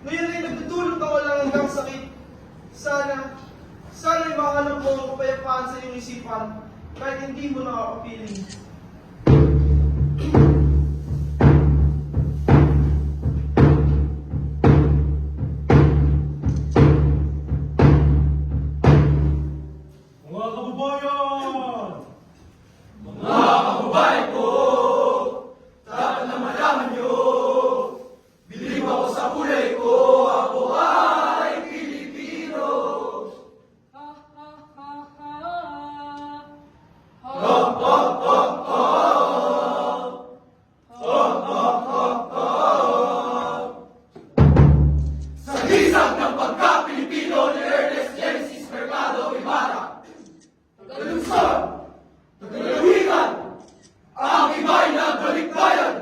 Ngayon ay nagdudulot ako lang hanggang sakit. Sana'y makakalap mo ang kapayapaan sa iyong isipan kahit hindi mo nakakapiling. Mga kababayan! Mga kababayan ko, dapat na malaman nyo, bilib ako sa kulay ko, ako ay Pilipino. Ha ha ha ha. Ha ha ha ha. Ha ha ha ha. Sa hisap ng pagka-Pilipino ni Ernest Genesis Mercado Ibarra, Tagalunsod, Tagalawigan, ang iba'y nagbalikbayan.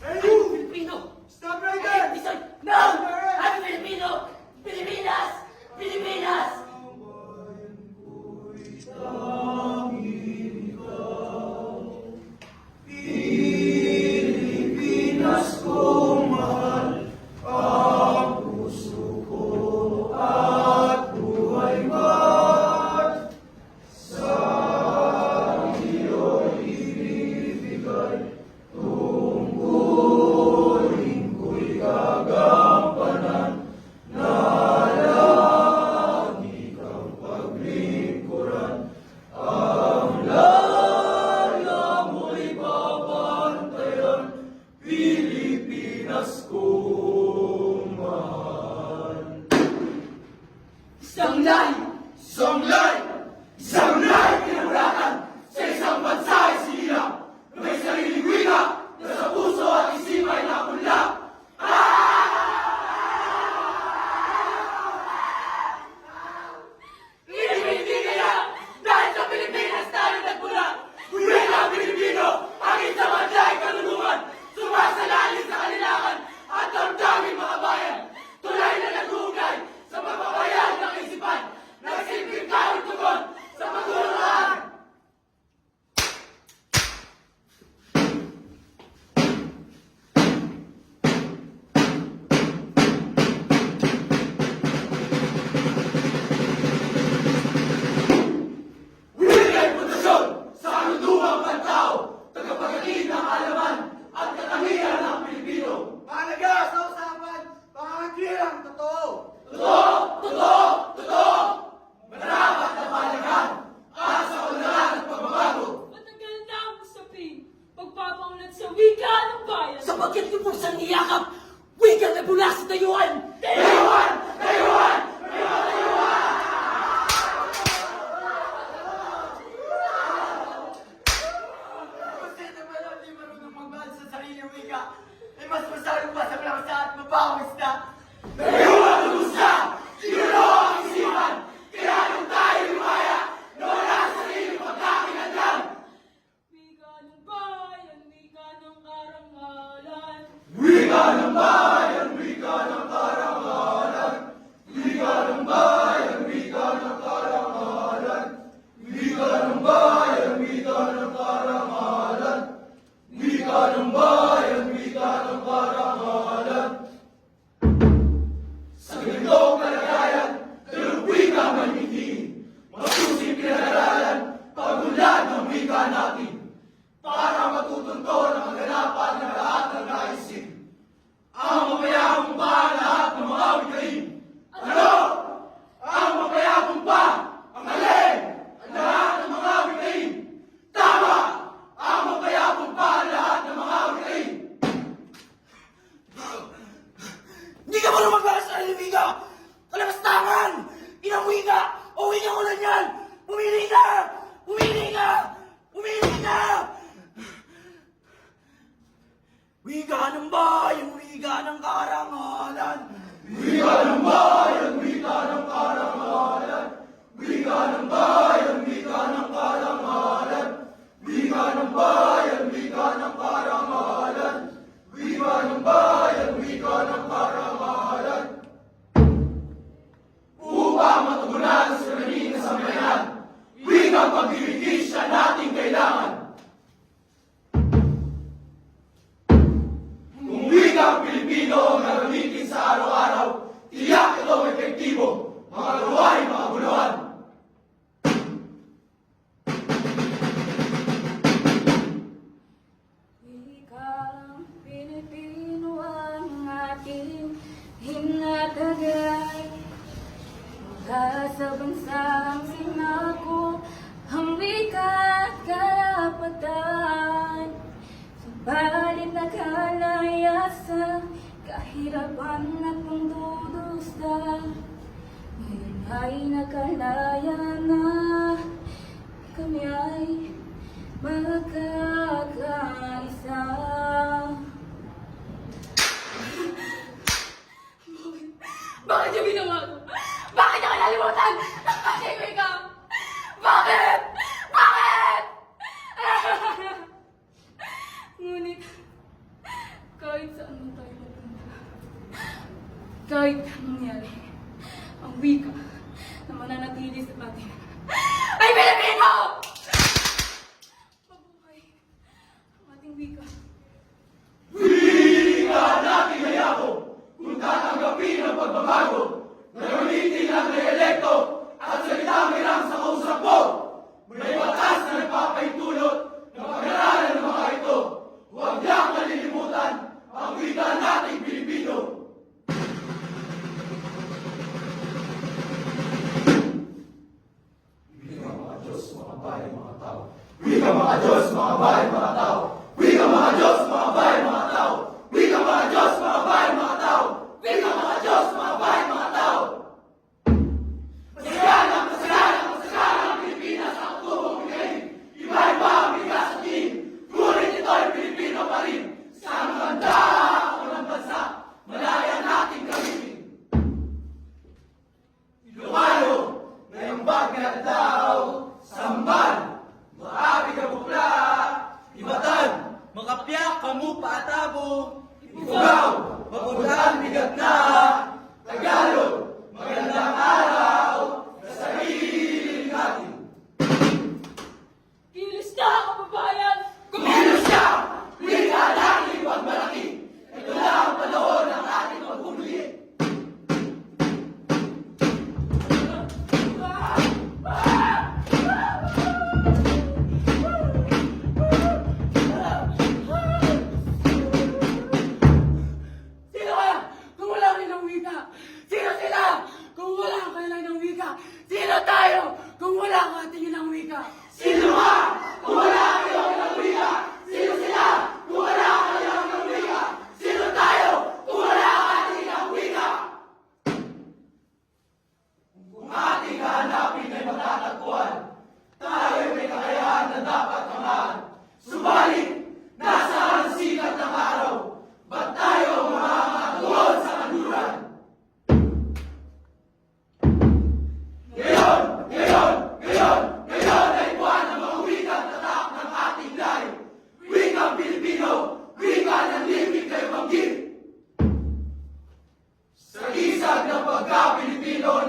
I'm Filipino! Stop right I there! decide now! I'm Filipino! Pilipinas! Pilipinas! Pilipinas ko mahal, ang puso ko at buhay ba't sa iyo'y ibibigay, tungkulin ko'y gagampanan, na lagi kang paglingkuran, ang laya mo'y babantayan, Pilipinas ko mahal. Isang lahi! Isang lahi pinamulatan sa isang bansa ay sinila, na may sariling wika, na sa puso at isip ay napunla. Pilipino! Dahil sa Pilipinas tayo nagmula! Wika Pilipino, ang isang bansa ay kanunungan, sumasalalin sa kanilangan at damdaming mga bayan, tulay na nagugay sa pagpapayag ng isipan, nagsilbing kawit tugon sa pagulungan. Wika'y pundasyon sa kalunduang pantao, tagapaghatid ng kaalaman at katangian ng Pilipino. Mahalaga sa usapan, pangagilang totoo! Totoo! Marapat na palagahan at sa kaunlaran at pagbabago. Matagal na ang usapin, pagpapaunlad sa wika ng bayan. Sapagkat yung pursang niyakap, wika na mula sa tayuan! Tayuan! Kung sino man ang di marunong magmahal sa sariling wika, ay mas masarap pa sa malaksa at mabawis na. Tayuan ang gusta! Sinulo ang isipan! Kaya nung tayo lumaya, na wala sa sariling pagkakinagdan. Wika ng bayan, wika ng karangalan. Wika ng bayan, wika ng karangalan. Wika ng bayan, wika ng karangalan. Wika ng bayan, wika ng karangalan. Wika ng bayan, wika ng karangalan. Sa ganitong kalagayan, dalawang wika man hindi, masusing pinag-aralan, pagunlad ng wika natin, para matutunto ng kaganapan ng lahat ng naisip. Ang mapayapong pa ang lahat ng mga wikain. Ano? Ang mapayapong pa ang alin? Ang lahat ng mga wikain. Tama! Ang mapayapong pa ang lahat ng mga wikain. Hindi ka marunong magbalas sa wika! Kalabastangan! Inang wika! O wika ko lang yan! Pumili ka! Pumili ka! Pumili ka! Wika ng bayan, wika ng karangalan! Wika ng bayan, wika ng karangalan. Wika ng bayan, wika ng karangalan. Wika ng bayan, wika ng karangalan. Wika ng bayan, wika ng karangalan. Upang matugunan sa kanina sa mayan, wikang pagbibigis siya nating kailangan. Kung wikang Pilipino ang gagamitin sa araw Hinatagay mula sa bansang sinako ang wika at karapatan. Subalit nakalaya sa kahirapan at pangdudusa. Ngayon ay nakalaya na kami ay magkakaisa. Bakit niyo ginawa ko? Bakit niyo kinalimutan? Nakasibig ka! Bakit? Bakit? Ngunit, kahit saan man tayo magpunta, kahit anong nangyari, ang wika na mananatili sa atin ay Pilipino! Mabuhay ang ating wika. Wika natin hayako kung tatanggapin ang pagbabago. Gagamitin ang re-electo at salitang hirang sa kausap mo. May batas na nagpapahintulot na pag-aralan ng mga ito. Huwag niyang malilimutan ang wika nating Pilipino. Wika mga Diyos, mga bayan, mga tao. Wika mga Diyos, mga bayan, mga tao. Wika mga Diyos, mga bayan, mga tao. Wika mga Diyos, mga bayan, mga tao. Wika mga Diyos, mga bayan, mga tao. Masagalang, masagalang, masagalang ang Pilipinas ang tubong pingain. Iba-iba ang bigas at tingin. Ngunit ito'y Pilipino pa rin. Sa maganda ako ng bansa, malaya natin gamitin. Ilocano, ngayong bagay daw, Samban, maabi ka bukla, Ibatan, Makapyak, kamu, paatabo. Ifugao, mapuntaan bigat na, Tagalog, magandang araw, sa sarili natin. Kilos na, kababayan! Kumilos siya! Wika natin pagmalaki! Ito na ang panahon ng ating pagpumuli! Sino kaya kung wala rin ng wika? Sino sila kung wala kayo ng wika? Sino tayo kung wala ka tingin ng wika? Sino ka? Kung wala kayo ng wika! Sino sila? Kung wala kayo ng wika! Sino tayo? Kung wala kayo ng wika! Kung ating hahanapin ay matatagpuan, tayo may kakayahan na dapat amahan. Subalit, nasa ang sikat ng araw, ba't tayo makakatungod sa kanluran? Ngayon ay buwan ng mga wikang tatak ng ating lahi. Wikang Pilipino, wika ng limig kayo banggit. Sa isag ng pagka-Pilipino